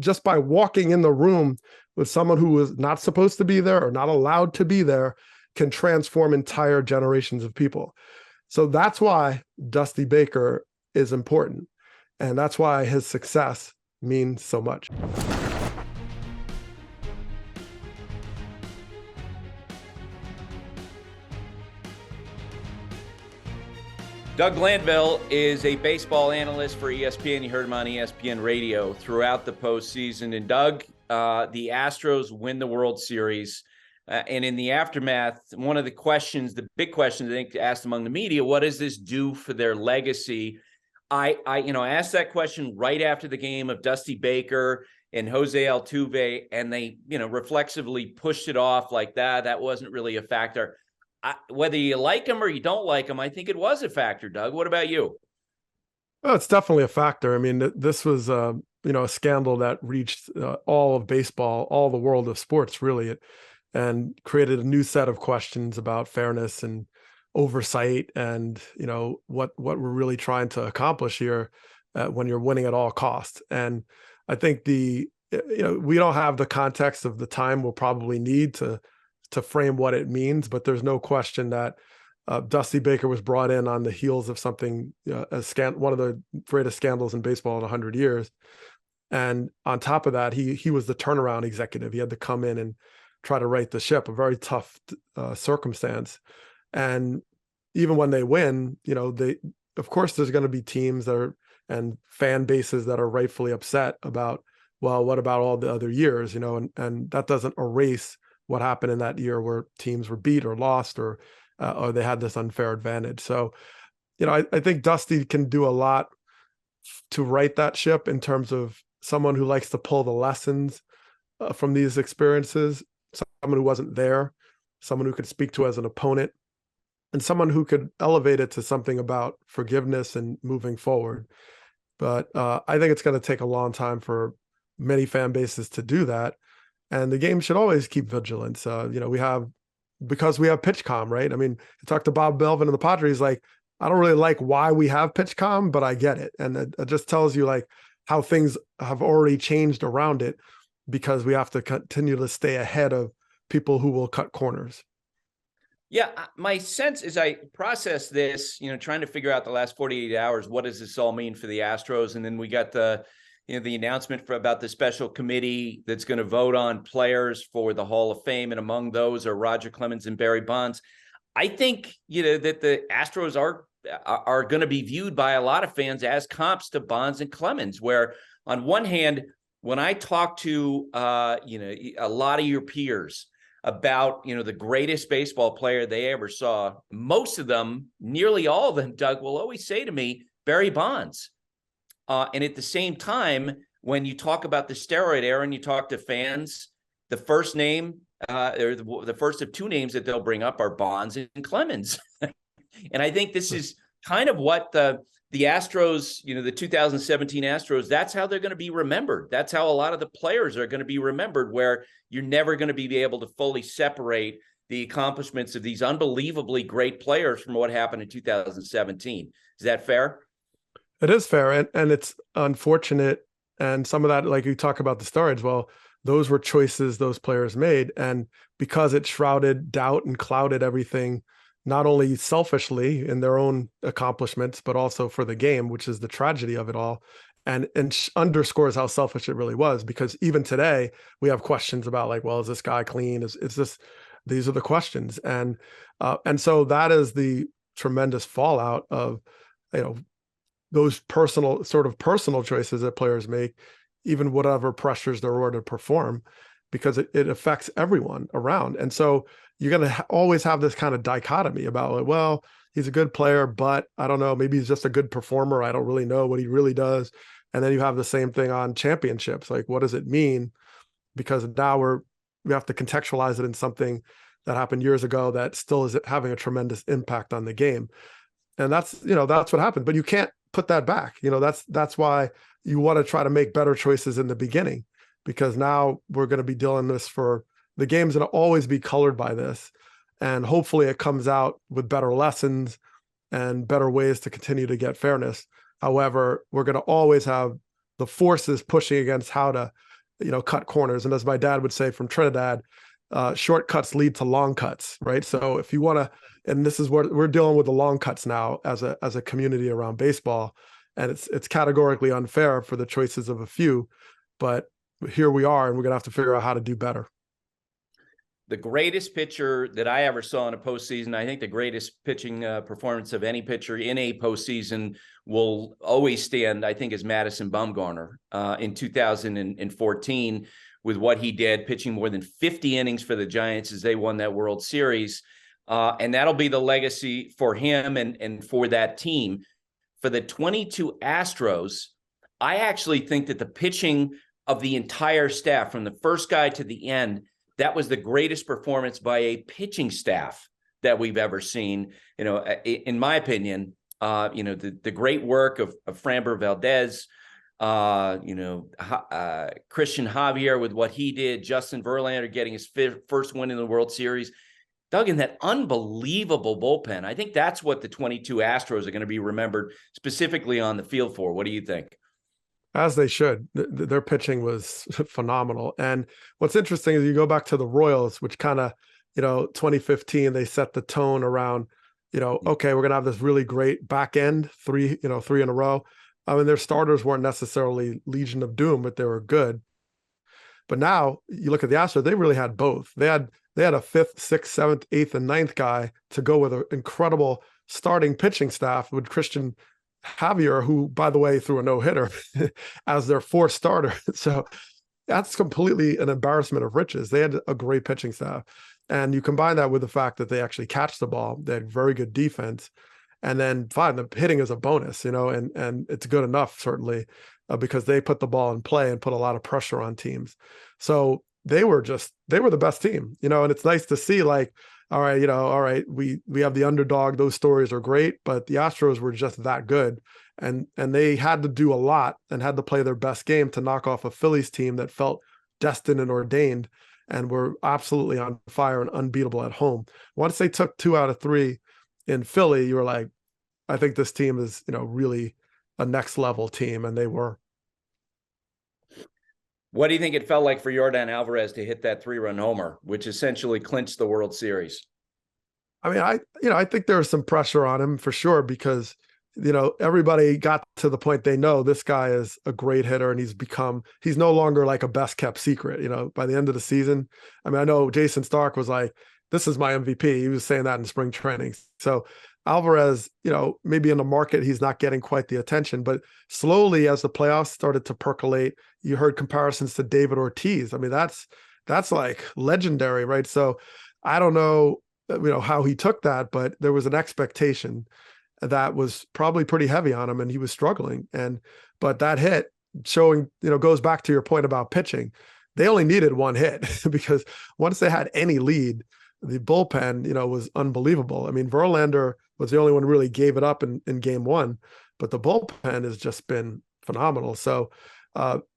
just by walking in the room with someone who was not supposed to be there or not allowed to be there can transform entire generations of people. So that's why Dusty Baker is important. And that's why his success means so much. Doug Glanville is a baseball analyst for ESPN. You heard him on ESPN radio throughout the postseason. And Doug, the Astros win the World Series. And in the aftermath, one of the questions, the big questions I think asked among the media, what does this do for their legacy? I asked that question right after the game of Dusty Baker and Jose Altuve, and they, reflexively pushed it off like that wasn't really a factor. Whether you like him or you don't like him, I think it was a factor, Doug. What about you? Well, it's definitely a factor. I mean, this was, a scandal that reached all of baseball, all the world of sports, really, and created a new set of questions about fairness and oversight and, what we're really trying to accomplish here when you're winning at all costs. And I think we don't have the context of the time we'll probably need to frame what it means, but there's no question that Dusty Baker was brought in on the heels of something, one of the greatest scandals in baseball in 100 years. And on top of that, he was the turnaround executive. He had to come in and try to right the ship, a very tough circumstance. And even when they win, of course, there's going to be teams and fan bases that are rightfully upset about, well, what about all the other years, and that doesn't erase what happened in that year where teams were beat or lost or they had this unfair advantage. So, I think Dusty can do a lot to right that ship in terms of someone who likes to pull the lessons from these experiences, someone who wasn't there, someone who could speak to as an opponent, and someone who could elevate it to something about forgiveness and moving forward. But I think it's going to take a long time for many fan bases to do that. And the game should always keep vigilance. Because we have PitchCom, right? I mean, I talked to Bob Melvin and the Padres, I don't really like why we have PitchCom, but I get it. And it just tells you how things have already changed around it because we have to continue to stay ahead of people who will cut corners. Yeah, my sense is I process this, trying to figure out the last 48 hours, what does this all mean for the Astros? And then we got the announcement about the special committee that's going to vote on players for the Hall of Fame. And among those are Roger Clemens and Barry Bonds. I think, that the Astros are going to be viewed by a lot of fans as comps to Bonds and Clemens, where on one hand, when I talk to, a lot of your peers about, the greatest baseball player they ever saw, most of them, nearly all of them, Doug, will always say to me, Barry Bonds. And at the same time, when you talk about the steroid era and you talk to fans, the first name, or the first of two names that they'll bring up are Bonds and Clemens. And I think this is kind of what the Astros, the 2017 Astros, that's how they're going to be remembered. That's how a lot of the players are going to be remembered, where you're never going to be able to fully separate the accomplishments of these unbelievably great players from what happened in 2017. Is that fair? It is fair, and it's unfortunate. And some of that, like you talk about the steroids, well, those were choices those players made. And because it shrouded doubt and clouded everything, not only selfishly in their own accomplishments, but also for the game, which is the tragedy of it all, and underscores how selfish it really was. Because even today, we have questions about well, is this guy clean? Is this? These are the questions. And so that is the tremendous fallout of, those personal choices that players make, even whatever pressures they're ordered to perform, because it affects everyone around. And so you're going to always have this kind of dichotomy about, well, he's a good player, but I don't know, maybe he's just a good performer. I don't really know what he really does. And then you have the same thing on championships. What does it mean? Because now we have to contextualize it in something that happened years ago that still is having a tremendous impact on the game. And that's what happened, but you can't put that back. That's why you want to try to make better choices in the beginning, because now we're going to be dealing this for the game's going to always be colored by this. And hopefully it comes out with better lessons and better ways to continue to get fairness. However, we're going to always have the forces pushing against how to cut corners. And as my dad would say from Trinidad, shortcuts lead to long cuts, right? So if you want to, and this is what we're dealing with, the long cuts now as a community around baseball, and it's categorically unfair for the choices of a few, but here we are, and we're gonna have to figure out how to do better. The greatest pitcher that I ever saw in a postseason, I think the greatest pitching performance of any pitcher in a postseason will always stand, I think, is Madison Bumgarner in 2014 with what he did, pitching more than 50 innings for the Giants as they won that World Series. And that'll be the legacy for him and for that team. For the 22 Astros, I actually think that the pitching of the entire staff, from the first guy to the end, that was the greatest performance by a pitching staff that we've ever seen. In my opinion, the great work of Framber Valdez, Christian Javier with what he did, Justin Verlander getting his first win in the World Series, Doug, in that unbelievable bullpen. I think that's what the 22 Astros are going to be remembered specifically on the field for. What do you think? As they should. Their pitching was phenomenal. And what's interesting is you go back to the Royals, which kind of, 2015, they set the tone around, okay, we're going to have this really great back end, three in a row. I mean, their starters weren't necessarily Legion of Doom, but they were good. But now you look at the Astros, they really had both. They had a fifth, sixth, seventh, eighth, and ninth guy to go with an incredible starting pitching staff with Christian Javier, who, by the way, threw a no-hitter as their fourth starter. So that's completely an embarrassment of riches. They had a great pitching staff. And you combine that with the fact that they actually catch the ball. They had very good defense. And then fine, the hitting is a bonus, and it's good enough, certainly, because they put the ball in play and put a lot of pressure on teams. So they were the best team, and it's nice to see, like, all right, we have the underdog. Those stories are great, but the Astros were just that good. And they had to do a lot and had to play their best game to knock off a Phillies team that felt destined and ordained and were absolutely on fire and unbeatable at home. Once they took 2 out of 3 in Philly, you were like, I think this team is, really a next level team. And they were. What do you think it felt like for Yordan Álvarez to hit that 3-run homer, which essentially clinched the World Series? I mean, I think there was some pressure on him for sure, because, everybody got to the point they know this guy is a great hitter, and he's no longer like a best kept secret, by the end of the season. I mean, I know Jason Stark was like, this is my MVP. He was saying that in spring training. So Alvarez, maybe in the market, he's not getting quite the attention, but slowly as the playoffs started to percolate, you heard comparisons to David Ortiz. I mean, that's like legendary, right? So I don't know, how he took that, but there was an expectation that was probably pretty heavy on him, and he was struggling. But that hit showing, goes back to your point about pitching. They only needed one hit because once they had any lead, the bullpen, was unbelievable. I mean, Verlander was the only one who really gave it up in game 1, but the bullpen has just been phenomenal. So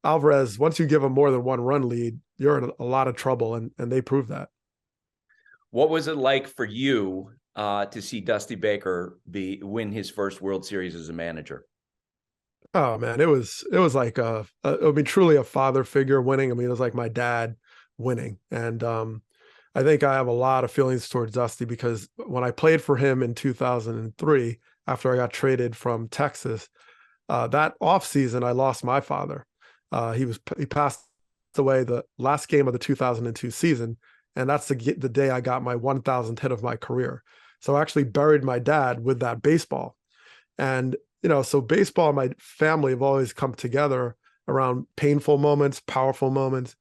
Alvarez, once you give him more than 1 run lead, you're in a lot of trouble, and they proved that. What was it like for you to see Dusty Baker win his first World Series as a manager? Oh man, it was like truly a father figure winning. I mean, it was like my dad winning, and I think I have a lot of feelings towards Dusty because when I played for him in 2003, after I got traded from Texas, that offseason, I lost my father. He passed away the last game of the 2002 season, and that's the day I got my 1,000th hit of my career. So I actually buried my dad with that baseball. And, so baseball and my family have always come together around painful moments, powerful moments.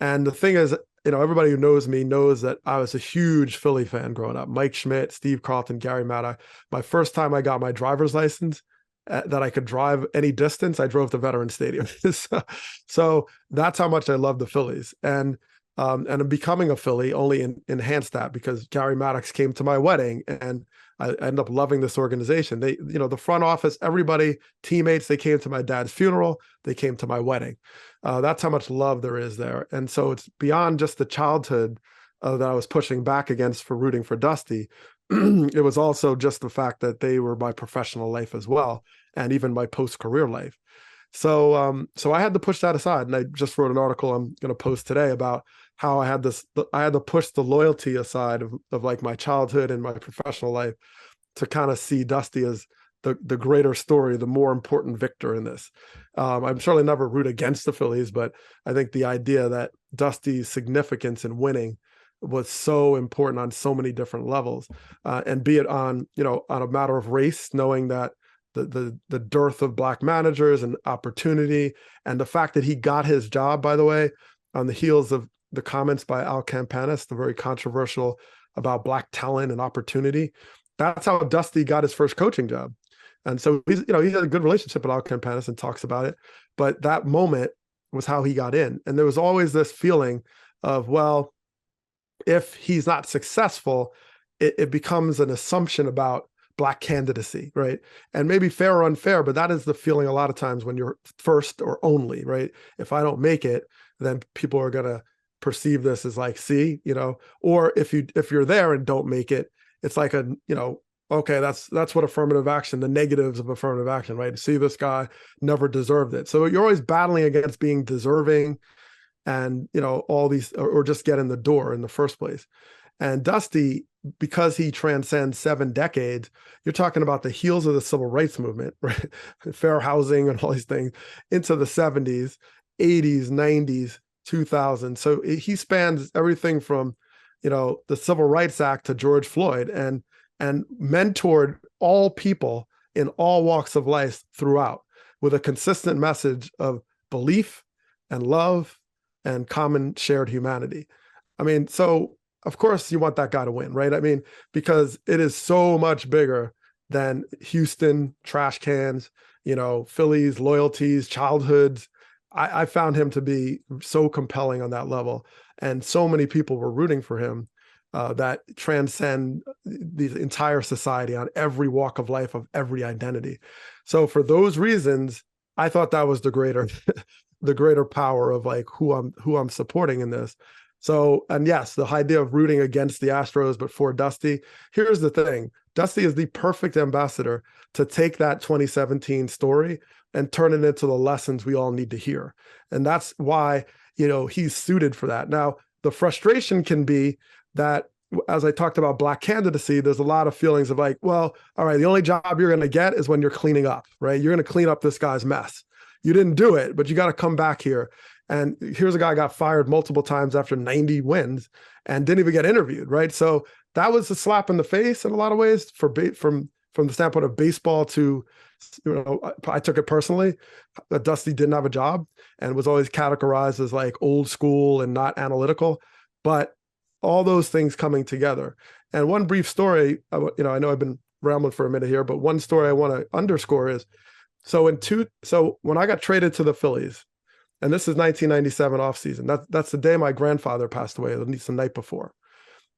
And the thing is, everybody who knows me knows that I was a huge Philly fan growing up. Mike Schmidt, Steve Carlton, Gary Maddox. My first time I got my driver's license, that I could drive any distance, I drove to Veterans Stadium. So that's how much I love the Phillies. And becoming a Philly only enhanced that because Gary Maddox came to my wedding, and I ended up loving this organization. They, the front office, everybody, teammates, they came to my dad's funeral, they came to my wedding. That's how much love there is there. And so it's beyond just the childhood that I was pushing back against for rooting for Dusty. It was also just the fact that they were my professional life as well, and even my post-career life. So I had to push that aside, and I just wrote an article I'm going to post today about how I had to push the loyalty aside of like my childhood and my professional life to kind of see Dusty as the greater story, the more important victor in this. I'm certainly never root against the Phillies, but I think the idea that Dusty's significance in winning was so important on so many different levels, and be it on a matter of race, knowing that the dearth of black managers and opportunity, and the fact that he got his job, by the way, on the heels of the comments by Al Campanis, the very controversial about black talent and opportunity. That's how Dusty got his first coaching job. And so he had a good relationship with Al Campanis and talks about it. But that moment was how he got in. And there was always this feeling of, well, if he's not successful, it becomes an assumption about black candidacy, right? And maybe fair or unfair, but that is the feeling a lot of times when you're first or only, right? If I don't make it, then people are going to perceive this as like, see, or if you're there and don't make it, it's like okay, that's what affirmative action, the negatives of affirmative action, right? See, this guy never deserved it. So you're always battling against being deserving and, all these, or just get in the door in the first place. And Dusty, because he transcends 7 decades, you're talking about the heels of the civil rights movement, right? Fair housing and all these things into the 70s, 80s, 90s, 2000s. So he spans everything from, the Civil Rights Act to George Floyd, and mentored all people in all walks of life throughout with a consistent message of belief and love and common shared humanity. I mean, so of course you want that guy to win, right? I mean, because it is so much bigger than Houston, trash cans, Phillies, loyalties, childhoods. I found him to be so compelling on that level. And so many people were rooting for him that transcend the entire society on every walk of life, of every identity. So for those reasons, I thought that was the greater power of like who I'm supporting in this. So, and yes, the idea of rooting against the Astros, but for Dusty, here's the thing. Dusty is the perfect ambassador to take that 2017 story and turn it into the lessons we all need to hear. And that's why, he's suited for that. Now, the frustration can be that, as I talked about black candidacy, there's a lot of feelings of like, well, all right, the only job you're going to get is when you're cleaning up, right? You're going to clean up this guy's mess. You didn't do it, but you got to come back here. And here's a guy who got fired multiple times after 90 wins and didn't even get interviewed, right? So that was a slap in the face in a lot of ways from the standpoint of baseball to, I took it personally that Dusty didn't have a job and was always categorized as like old school and not analytical, but all those things coming together. And one brief story, I know I've been rambling for a minute here, but one story I want to underscore is, so when I got traded to the Phillies, and this is 1997 offseason, that's the day my grandfather passed away, the night before.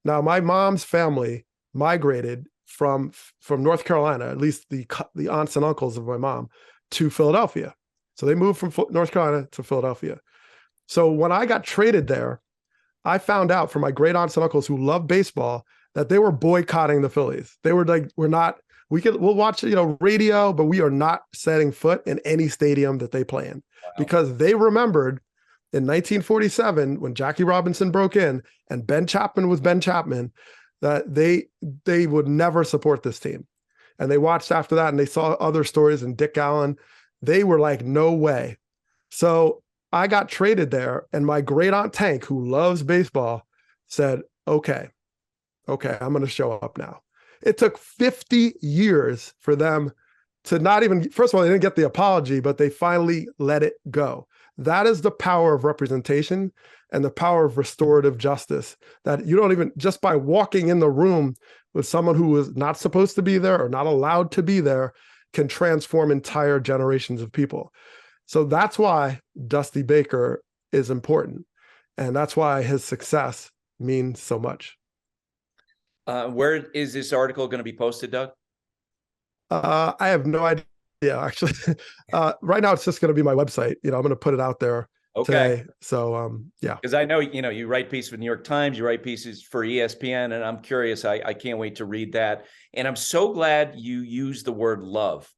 Now, my mom's family migrated from North Carolina, at least the aunts and uncles of my mom, to Philadelphia. So they moved from North Carolina to Philadelphia. So when I got traded there, I found out from my great aunts and uncles who love baseball that they were boycotting the Phillies. They were like, we'll watch, radio, but we are not setting foot in any stadium that they play in. Wow. Because they remembered in 1947 when Jackie Robinson broke in and Ben Chapman was Ben Chapman, that they would never support this team. And they watched after that and they saw other stories and Dick Allen. They were like, no way. So I got traded there, and my great aunt Tank, who loves baseball, said, okay, I'm going to show up now. It took 50 years for them to not even, first of all, they didn't get the apology, but they finally let it go. That is the power of representation and the power of restorative justice, that you don't even, just by walking in the room with someone who was not supposed to be there or not allowed to be there, can transform entire generations of people. So that's why Dusty Baker is important. And that's why his success means so much. Where is this article going to be posted, Doug? I have no idea, actually. Right now, it's just going to be my website. I'm going to put it out there today. So, yeah. Because I know, you write pieces for the New York Times, you write pieces for ESPN, and I'm curious. I can't wait to read that. And I'm so glad you used the word love,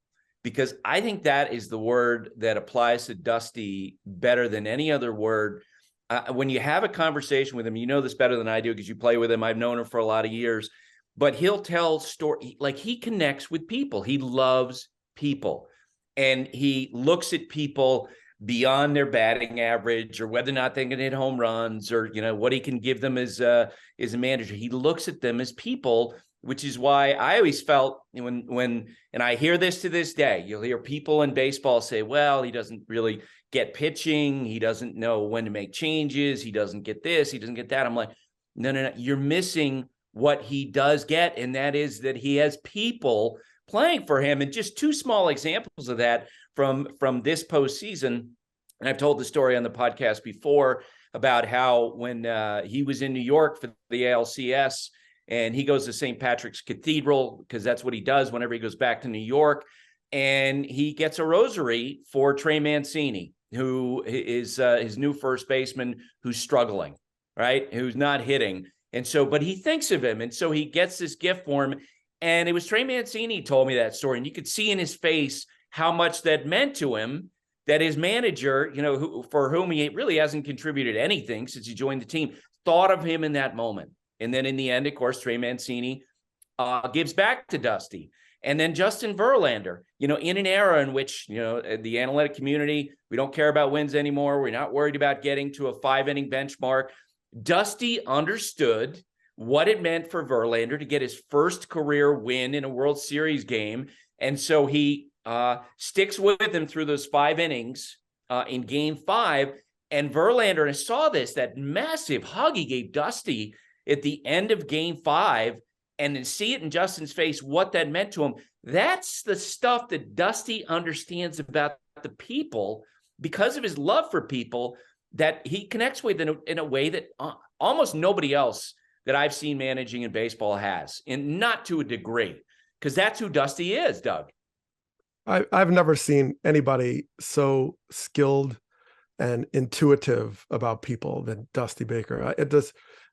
because I think that is the word that applies to Dusty better than any other word. When you have a conversation with him, you know this better than I do because you play with him. I've known him for a lot of years, but he'll tell story like he connects with people. He loves people, and he looks at people beyond their batting average or whether or not they can hit home runs or, what he can give them as a manager. He looks at them as people, which is why I always felt when and I hear this to this day, you'll hear people in baseball say, well, he doesn't really get pitching. He doesn't know when to make changes. He doesn't get this. He doesn't get that. I'm like, no. You're missing what he does get. And that is that he has people playing for him. And just two small examples of that from this postseason. And I've told the story on the podcast before about how when he was in New York for the ALCS, and he goes to St. Patrick's Cathedral because that's what he does whenever he goes back to New York. And he gets a rosary for Trey Mancini, who is his new first baseman who's struggling, right? Who's not hitting. And so, but he thinks of him. And so he gets this gift for him. And it was Trey Mancini told me that story. And you could see in his face how much that meant to him, that his manager, for whom he really hasn't contributed anything since he joined the team, thought of him in that moment. And then in the end, of course, Trey Mancini gives back to Dusty. And then Justin Verlander, in an era in which, the analytic community, we don't care about wins anymore. We're not worried about getting to a 5-inning benchmark. Dusty understood what it meant for Verlander to get his first career win in a World Series game. And so he sticks with him through those 5 innings in Game 5. And Verlander, and I saw that massive hug he gave Dusty at the end of Game 5, and then see it in Justin's face, what that meant to him. That's the stuff that Dusty understands about the people because of his love for people that he connects with in a way that almost nobody else that I've seen managing in baseball has, and not to a degree, because that's who Dusty is, Doug. I've never seen anybody so skilled and intuitive about people than Dusty Baker.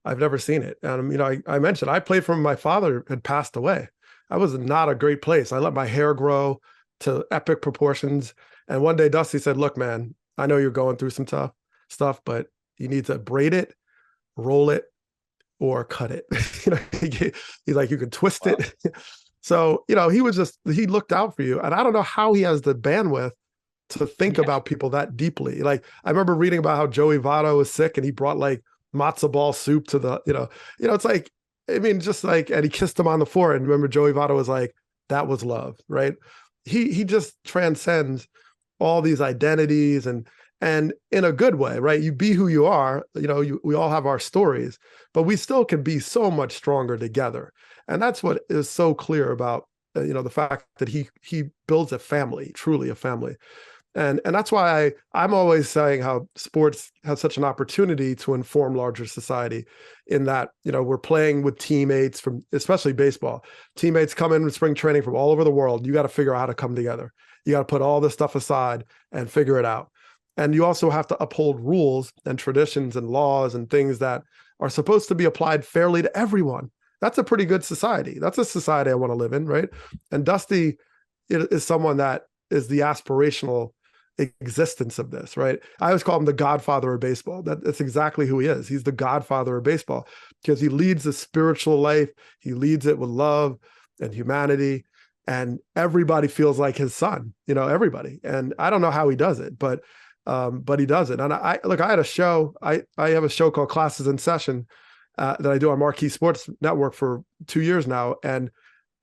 I've never seen it. And, I mentioned I played from my father had passed away. I was not a great place. I let my hair grow to epic proportions. And one day Dusty said, look, man, I know you're going through some tough stuff, but you need to braid it, roll it, or cut it. He's like, you can twist it. So, he looked out for you. And I don't know how he has the bandwidth to think about people that deeply. Like, I remember reading about how Joey Votto was sick and he brought matzo ball soup to the, it's like, just like, and he kissed him on the forehead. And remember, Joey Votto was like, that was love, right? He just transcends all these identities and in a good way, right? You be who you are, we all have our stories, but we still can be so much stronger together. And that's what is so clear about, the fact that he builds a family, truly a family. And that's why I'm always saying how sports has such an opportunity to inform larger society in that, we're playing with teammates from, especially baseball. Teammates come in with spring training from all over the world. You got to figure out how to come together. You got to put all this stuff aside and figure it out. And you also have to uphold rules and traditions and laws and things that are supposed to be applied fairly to everyone. That's a pretty good society. That's a society I want to live in, right? And Dusty is someone that is the aspirational existence of this, right? I always call him the godfather of baseball. That's exactly who he is. He's the godfather of baseball because he leads a spiritual life. He leads it with love and humanity, and everybody feels like his son, everybody. And I don't know how he does it, but he does it. And I had a show, I have a show called Classes in Session that I do on Marquee Sports Network for 2 years now. And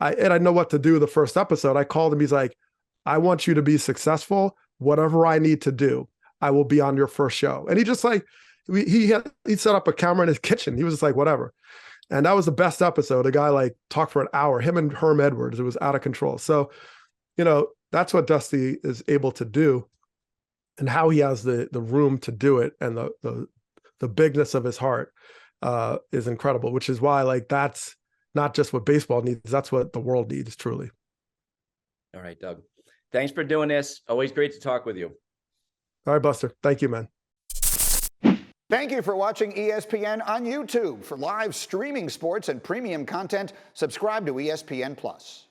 I know what to do the first episode. I called him. He's like, I want you to be successful. Whatever I need to do, I will be on your first show. And he just he set up a camera in his kitchen. He was just like, whatever. And that was the best episode. A guy talked for an hour, him and Herm Edwards. It was out of control. So, that's what Dusty is able to do and how he has the room to do it. And the bigness of his heart is incredible, which is why that's not just what baseball needs. That's what the world needs, truly. All right, Doug. Thanks for doing this. Always great to talk with you. All right, Buster. Thank you, man. Thank you for watching ESPN on YouTube. For live streaming sports and premium content, subscribe to ESPN Plus.